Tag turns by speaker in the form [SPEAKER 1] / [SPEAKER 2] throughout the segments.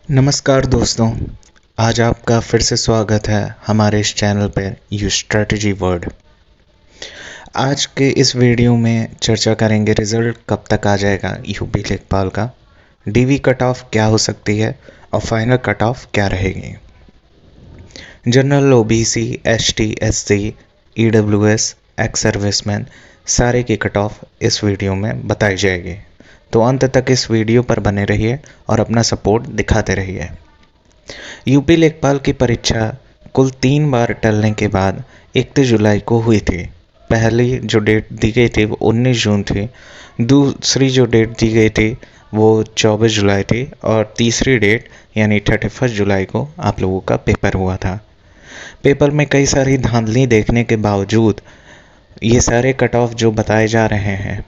[SPEAKER 1] नमस्कार दोस्तों, आज आपका फिर से स्वागत है हमारे इस चैनल पर यू स्ट्रेटजी वर्ड। आज के इस वीडियो में चर्चा करेंगे रिज़ल्ट कब तक आ जाएगा यूपी लेखपाल का, डीवी कट ऑफ क्या हो सकती है और फाइनल कट ऑफ क्या रहेगी। General, OBC, ST, SC, EWS, ex serviceman सारे की कट ऑफ इस वीडियो में बताई जाएगी। तो अंत तक इस वीडियो पर बने रहिए और अपना सपोर्ट दिखाते रहिए। यूपी लेखपाल की परीक्षा कुल 3 बार टलने के बाद 31 जुलाई को हुई थी। पहली जो डेट दी गई थी वो 19 जून थी, दूसरी जो डेट दी गई थी वो 24 जुलाई थी और तीसरी डेट यानी 31 जुलाई को आप लोगों का पेपर हुआ था। पेपर में कई सारी धांधली देखने के बावजूद ये सारे कट ऑफ जो बताए जा रहे हैं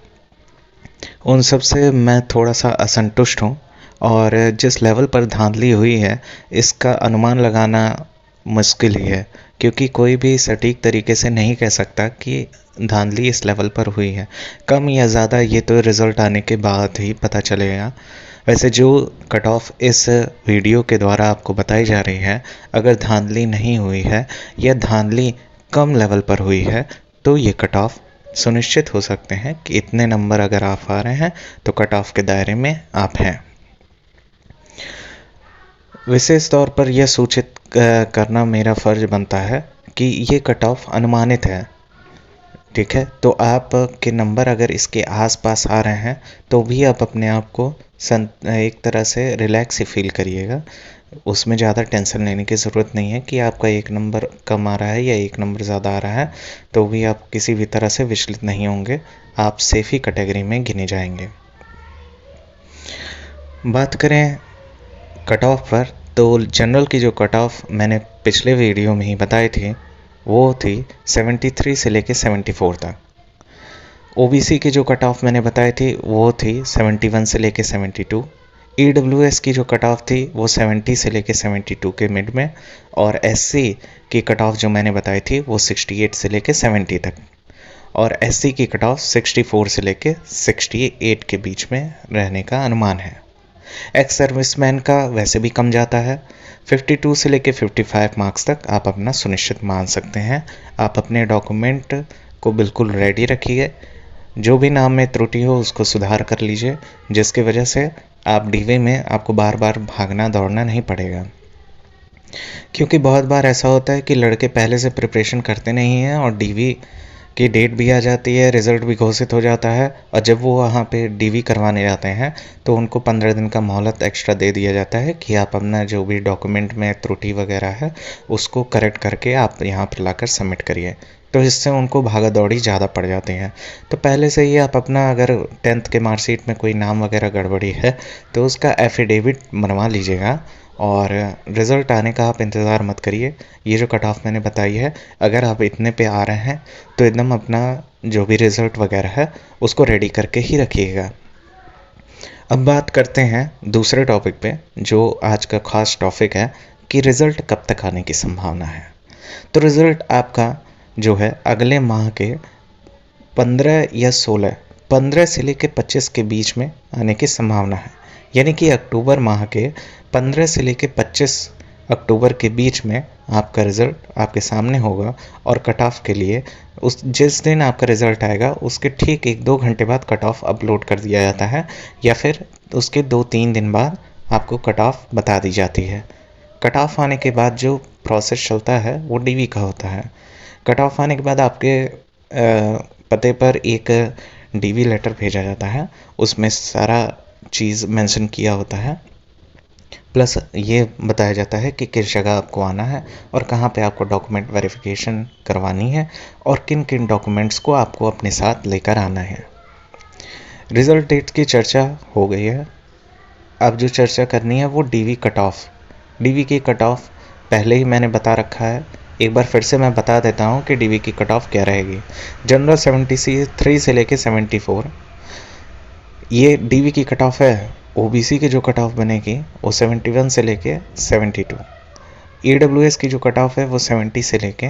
[SPEAKER 1] उन सब से मैं थोड़ा सा असंतुष्ट हूँ और जिस लेवल पर धांधली हुई है इसका अनुमान लगाना मुश्किल ही है, क्योंकि कोई भी सटीक तरीके से नहीं कह सकता कि धांधली इस लेवल पर हुई है। कम या ज़्यादा ये तो रिज़ल्ट आने के बाद ही पता चलेगा। वैसे जो कट ऑफ इस वीडियो के द्वारा आपको बताई जा रही है, अगर धांधली नहीं हुई है या धांधली कम लेवल पर हुई है तो ये कट ऑफ सुनिश्चित हो सकते हैं कि इतने नंबर अगर आप आ रहे हैं तो कट ऑफ के दायरे में आप हैं। विशेष तौर पर यह सूचित करना मेरा फ़र्ज बनता है कि ये कट ऑफ अनुमानित है, ठीक है। तो आप के नंबर अगर इसके आसपास आ रहे हैं तो भी आप अपने आप को एक तरह से रिलैक्स ही फील करिएगा। उसमें ज़्यादा टेंशन लेने की ज़रूरत नहीं है कि आपका एक नंबर कम आ रहा है या एक नंबर ज़्यादा आ रहा है, तो भी आप किसी भी तरह से विचलित नहीं होंगे, आप सेफ ही कैटेगरी में गिने जाएंगे। बात करें कट ऑफ पर तो जनरल की जो कट ऑफ मैंने पिछले वीडियो में ही बताई थी वो थी 73 से लेके 74 तक। ओबीसी की जो कट ऑफ मैंने बताई थी वो थी 71 से लेके 72। ईडब्ल्यूएस की जो कट ऑफ थी वो 70 से लेके 72 के मिड में, और एससी की कट ऑफ जो मैंने बताई थी वो 68 से लेके 70 तक, और एससी की कट ऑफ 64 से लेके 68 के बीच में रहने का अनुमान है। एक्स सर्विसमैन का वैसे भी कम जाता है, 52 से लेके 55 मार्क्स तक आप अपना सुनिश्चित मान सकते हैं। आप अपने डॉक्यूमेंट को बिल्कुल रेडी रखिए, जो भी नाम में त्रुटि हो उसको सुधार कर लीजिए, जिसकी वजह से आप डीवी में आपको बार बार भागना दौड़ना नहीं पड़ेगा। क्योंकि बहुत बार ऐसा होता है कि लड़के पहले से प्रिपरेशन करते नहीं हैं और डीवी की डेट भी आ जाती है, रिज़ल्ट भी घोषित हो जाता है, और जब वो वहाँ पे डीवी करवाने जाते हैं तो उनको 15 दिन का मोहलत एक्स्ट्रा दे दिया जाता है कि आप अपना जो भी डॉक्यूमेंट में त्रुटि वगैरह है उसको करेक्ट करके आप यहाँ पर लाकर सबमिट करिए। तो इससे उनको भागा दौड़ी ज़्यादा पड़ जाती हैं। तो पहले से ही आप अपना, अगर 10th के मार्कशीट में कोई नाम वगैरह गड़बड़ी है तो उसका एफिडेविट बनवा लीजिएगा, और रिज़ल्ट आने का आप इंतज़ार मत करिए। ये जो कट ऑफ मैंने बताई है, अगर आप इतने पे आ रहे हैं तो एकदम अपना जो भी रिज़ल्ट वगैरह है उसको रेडी करके ही रखिएगा। अब बात करते हैं दूसरे टॉपिक पे, जो आज का ख़ास टॉपिक है कि रिज़ल्ट कब तक आने की संभावना है। तो रिज़ल्ट आपका जो है अगले माह के 15 या 15 से लेकर 25 के बीच में आने की संभावना है। यानी कि अक्टूबर माह के 15 से लेकर 25 अक्टूबर के बीच में आपका रिज़ल्ट आपके सामने होगा, और कट ऑफ के लिए जिस दिन आपका रिज़ल्ट आएगा उसके ठीक 1-2 घंटे बाद कट ऑफ अपलोड कर दिया जाता है, या फिर उसके 2-3 दिन बाद आपको कट ऑफ बता दी जाती है। कट ऑफ आने के बाद जो प्रोसेस चलता है वो डीवी का होता है। कट ऑफ आने के बाद आपके पते पर एक डीवी लेटर भेजा जाता है, उसमें सारा चीज़ मेंशन किया होता है, प्लस ये बताया जाता है कि किस जगह आपको आना है और कहाँ पे आपको डॉक्यूमेंट वेरिफिकेशन करवानी है और किन किन डॉक्यूमेंट्स को आपको अपने साथ लेकर आना है। रिज़ल्ट डेट की चर्चा हो गई है, अब जो चर्चा करनी है वो डीवी कट ऑफ। डीवी की कट ऑफ पहले ही मैंने बता रखा है, एक बार फिर से मैं बता देता हूँ कि डीवी की कट ऑफ क्या रहेगी। जनरल 73 से लेके 74 ये डीवी की कट ऑफ है। ओबीसी की जो कट ऑफ बनेगी वो 71 से लेके 72। ईडब्ल्यूएस की जो कट ऑफ है वो 70 से लेके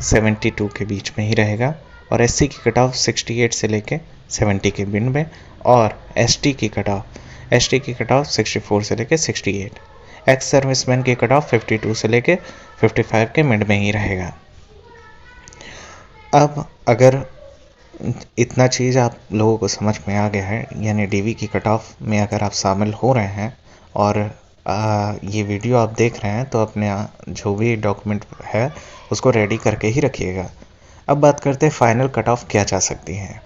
[SPEAKER 1] 72 के बीच में ही रहेगा, और एससी की कट ऑफ 68 से लेके 70 के बीच में, और एसटी की कट ऑफ 64 से लेके 68। एक्स सर्विसमैन की कट ऑफ 52 से लेके 55 के मिड में ही रहेगा। अब अगर इतना चीज़ आप लोगों को समझ में आ गया है, यानी डीवी की कट ऑफ में अगर आप शामिल हो रहे हैं और ये वीडियो आप देख रहे हैं, तो अपने जो भी डॉक्यूमेंट है उसको रेडी करके ही रखिएगा। अब बात करते हैं फाइनल कट ऑफ क्या जा सकती है।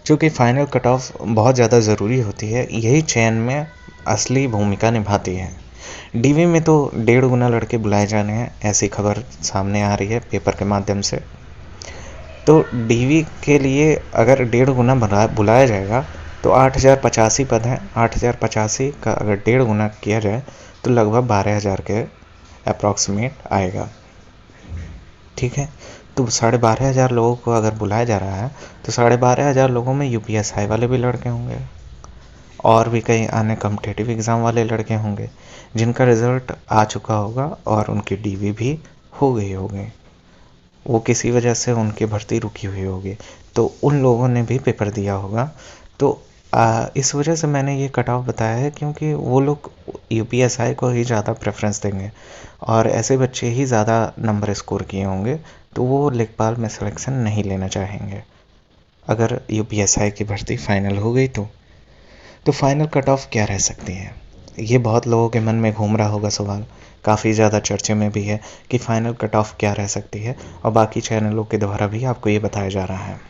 [SPEAKER 1] चूँकि फाइनल कट ऑफ बहुत ज़्यादा ज़रूरी होती है, यही चयन में असली भूमिका निभाती है। डीवी में तो 1.5 गुना लड़के बुलाए जाने हैं, ऐसी खबर सामने आ रही है पेपर के माध्यम से। तो डीवी के लिए अगर 1.5 गुना बुलाया जाएगा तो 8085 पद हैं। 8085 का अगर 1.5 गुना किया जाए तो लगभग 12,000 के अप्रॉक्सीमेट आएगा। ठीक है, तो 12,500 लोगों को अगर बुलाया जा रहा है तो 12,500 लोगों में यूपीएसआई वाले भी लड़के होंगे और भी कई अन्य कॉम्पिटिटिव एग्ज़ाम वाले लड़के होंगे जिनका रिज़ल्ट आ चुका होगा और उनकी डीवी भी हो गई होगी। वो किसी वजह से उनकी भर्ती रुकी हुई होगी, तो उन लोगों ने भी पेपर दिया होगा। तो इस वजह से मैंने ये कट ऑफ बताया है, क्योंकि वो लोग यूपीएसआई को ही ज़्यादा प्रेफरेंस देंगे और ऐसे बच्चे ही ज़्यादा नंबर स्कोर किए होंगे, तो वो लेखपाल में सिलेक्शन नहीं लेना चाहेंगे अगर यूपीएसआई की भर्ती फाइनल हो गई तो फाइनल कट ऑफ क्या रह सकती है, ये बहुत लोगों के मन में घूम रहा होगा सवाल। काफ़ी ज़्यादा चर्चे में भी है कि फाइनल कट ऑफ क्या रह सकती है, और बाकी चैनलों के द्वारा भी आपको ये बताया जा रहा है।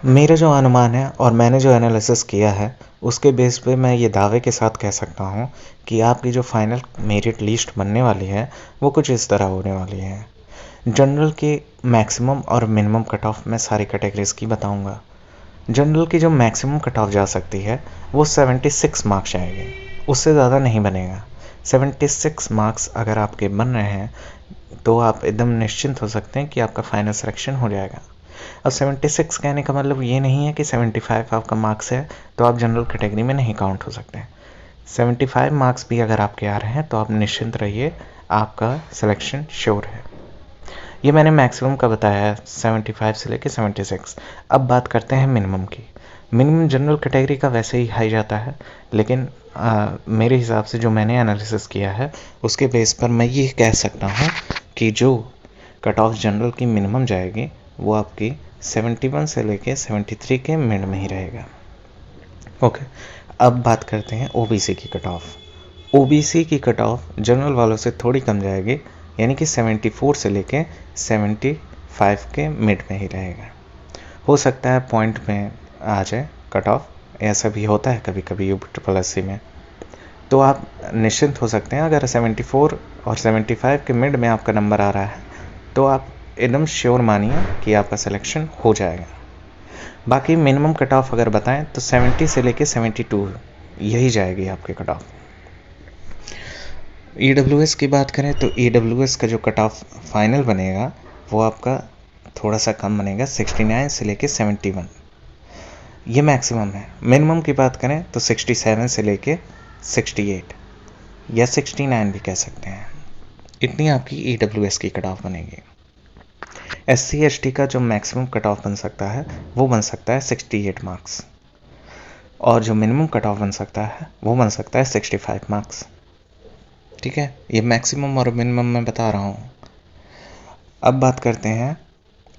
[SPEAKER 1] मेरा जो अनुमान है और मैंने जो एनालिसिस किया है उसके बेस पे मैं ये दावे के साथ कह सकता हूँ कि आपकी जो फाइनल मेरिट लिस्ट बनने वाली है वो कुछ इस तरह होने वाली है। जनरल के मैक्सिमम और मिनिमम कट ऑफ मैं सारी कैटेगरीज की बताऊँगा। जनरल की जो मैक्सिमम कट ऑफ जा सकती है वो 76 मार्क्स जाएगी, उससे ज़्यादा नहीं बनेगा। 76 मार्क्स अगर आपके बन रहे हैं तो आप एकदम निश्चिंत हो सकते हैं कि आपका फाइनल सिलेक्शन हो जाएगा। अब 76 कहने का मतलब ये नहीं है कि 75 आपका मार्क्स है तो आप जनरल कैटेगरी में नहीं काउंट हो सकते। 75 मार्क्स भी अगर आपके आ रहे हैं तो आप निश्चिंत रहिए, आपका सिलेक्शन श्योर है। ये मैंने मैक्सिमम का बताया है 75 से लेकर 76। अब बात करते हैं मिनिमम की। मिनिमम जनरल कैटेगरी का वैसे ही हाई जाता है, लेकिन मेरे हिसाब से जो मैंने एनालिसिस किया है उसके बेस पर मैं ये कह सकता हूँ कि जो कट ऑफ जनरल की मिनिमम जाएगी वो आपकी 71 से लेके 73 के मिड में ही रहेगा। ओके, अब बात करते हैं ओबीसी की कट ऑफ। ओबीसी की कट ऑफ जनरल वालों से थोड़ी कम जाएगी, यानी कि 74 से लेके 75 के मिड में ही रहेगा। हो सकता है पॉइंट में आ जाए कट ऑफ, ऐसा भी होता है कभी कभी यूपीएससी में। तो आप निश्चिंत हो सकते हैं, अगर 74 और 75 के मिड में आपका नंबर आ रहा है तो आप एकदम श्योर मानिए कि आपका सिलेक्शन हो जाएगा। बाकी मिनिमम कट ऑफ अगर बताएं तो 70 से लेके 72 यही जाएगी आपकी कट ऑफ। ईडब्ल्यूएस की बात करें तो ईडब्ल्यूएस का जो कट ऑफ फाइनल बनेगा वो आपका थोड़ा सा कम बनेगा, 69 से लेके 71, ये मैक्सिमम है। मिनिमम की बात करें तो 67 से लेके 68 या 69 भी कह सकते हैं, इतनी आपकी ईडब्ल्यूएस की कट ऑफ बनेगी। एससी एसटी का जो मैक्सिमम कट ऑफ बन सकता है वो बन सकता है 68 मार्क्स, और जो मिनिमम कट ऑफ बन सकता है वो बन सकता है 65 मार्क्स। ठीक है, ये मैक्सिमम और मिनिमम मैं बता रहा हूँ। अब बात करते हैं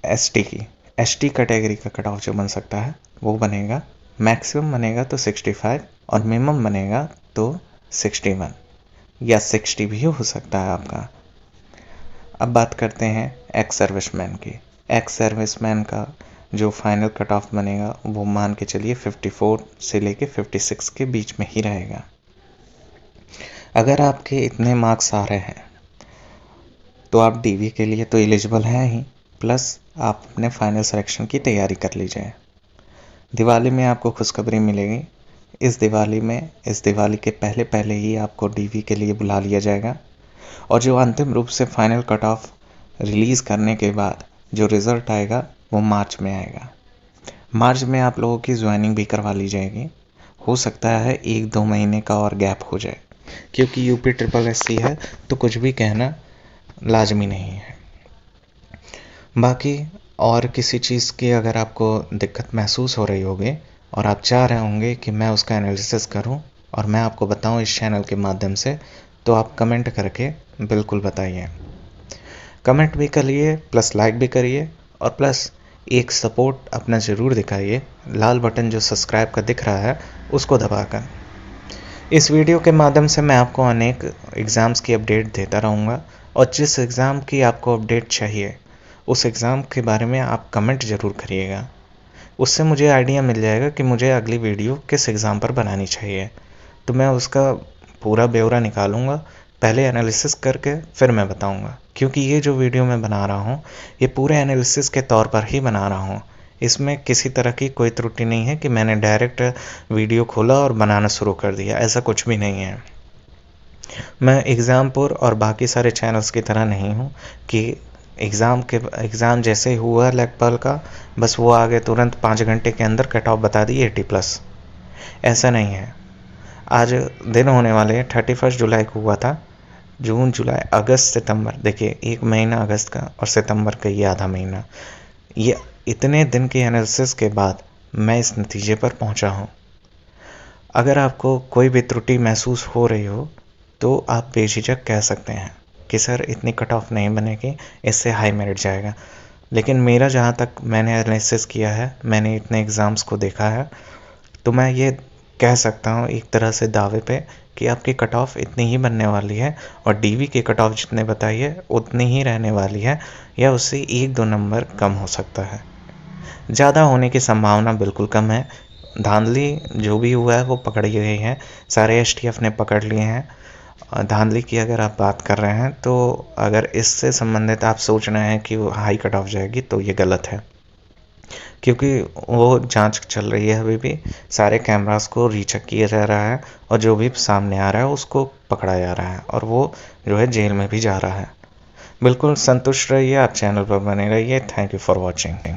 [SPEAKER 1] एसटी की। एसटी कैटेगरी का कट ऑफ जो बन सकता है वो बनेगा, मैक्सिमम बनेगा तो 65 और मिनिमम बनेगा तो 61 या 60 भी हो सकता है आपका। अब बात करते हैं एक्स सर्विसमैन की। एक्स सर्विसमैन का जो फाइनल कट ऑफ बनेगा वो मान के चलिए 54 से लेके 56 के बीच में ही रहेगा। अगर आपके इतने मार्क्स आ रहे हैं तो आप डीवी के लिए तो एलिजिबल हैं ही, प्लस आप अपने फाइनल सिलेक्शन की तैयारी कर लीजिए। दिवाली में आपको खुशखबरी मिलेगी। इस दिवाली के पहले पहले ही आपको डीवी के लिए बुला लिया जाएगा, और जो अंतिम रूप से फाइनल कट ऑफ रिलीज़ करने के बाद जो रिज़ल्ट आएगा वो मार्च में आएगा। मार्च में आप लोगों की ज्वाइनिंग भी करवा ली जाएगी। हो सकता है 1-2 महीने का और गैप हो जाए, क्योंकि यूपी SSC है तो कुछ भी कहना लाजमी नहीं है। बाकी और किसी चीज़ की अगर आपको दिक्कत महसूस हो रही होगी और आप चाह रहे होंगे कि मैं उसका एनालिसिस करूं, और मैं आपको बताऊं इस चैनल के माध्यम से, तो आप कमेंट करके बिल्कुल बताइए। कमेंट भी करिए, प्लस लाइक भी करिए, और प्लस एक सपोर्ट अपना ज़रूर दिखाइए। लाल बटन जो सब्सक्राइब का दिख रहा है उसको दबाकर। इस वीडियो के माध्यम से मैं आपको अनेक एग्ज़ाम्स की अपडेट देता रहूँगा, और जिस एग्ज़ाम की आपको अपडेट चाहिए उस एग्ज़ाम के बारे में आप कमेंट ज़रूर करिएगा। उससे मुझे आइडिया मिल जाएगा कि मुझे अगली वीडियो किस एग्ज़ाम पर बनानी चाहिए, तो मैं उसका पूरा ब्यौरा निकालूंगा, पहले एनालिसिस करके फिर मैं बताऊंगा। क्योंकि ये जो वीडियो मैं बना रहा हूँ ये पूरे एनालिसिस के तौर पर ही बना रहा हूँ। इसमें किसी तरह की कोई त्रुटि नहीं है कि मैंने डायरेक्ट वीडियो खोला और बनाना शुरू कर दिया, ऐसा कुछ भी नहीं है। मैं एग्ज़ामपुर और बाकी सारे चैनल्स की तरह नहीं हूँ कि एग्ज़ाम जैसे ही हुआ लेखपाल का, बस वो आगे तुरंत 5 घंटे के अंदर कट ऑफ बता दी 80+। ऐसा नहीं है। आज दिन होने वाले हैं, 31 जुलाई को हुआ था। जून, जुलाई, अगस्त, सितंबर, देखिए 1 महीना अगस्त का और सितंबर का ये आधा महीना, ये इतने दिन के एनालिसिस के बाद मैं इस नतीजे पर पहुंचा हूं। अगर आपको कोई भी त्रुटि महसूस हो रही हो तो आप बेझिझक कह सकते हैं कि सर इतनी कट ऑफ नहीं बनेगी, इससे हाई मेरिट जाएगा। लेकिन मेरा जहाँ तक मैंने एनालिसिस किया है, मैंने इतने एग्ज़ाम्स को देखा है, तो मैं ये कह सकता हूँ एक तरह से दावे पे कि आपकी कट ऑफ इतनी ही बनने वाली है, और डीवी की कट ऑफ जितने बताई है उतनी ही रहने वाली है, या उससे 1-2 नंबर कम हो सकता है। ज़्यादा होने की संभावना बिल्कुल कम है। धांधली जो भी हुआ है वो पकड़ी गई है, सारे एसटीएफ ने पकड़ लिए हैं। धांधली की अगर आप बात कर रहे हैं, तो अगर इससे संबंधित आप सोच रहे हैं कि वो हाई कट ऑफ जाएगी तो ये गलत है, क्योंकि वो जांच चल रही है अभी भी। सारे कैमरास को रीचेक किया जा रहा है, और जो भी सामने आ रहा है उसको पकड़ा जा रहा है, और वो जो है जेल में भी जा रहा है। बिल्कुल संतुष्ट रहिए, आप चैनल पर बने रहिए। Thank you for watching.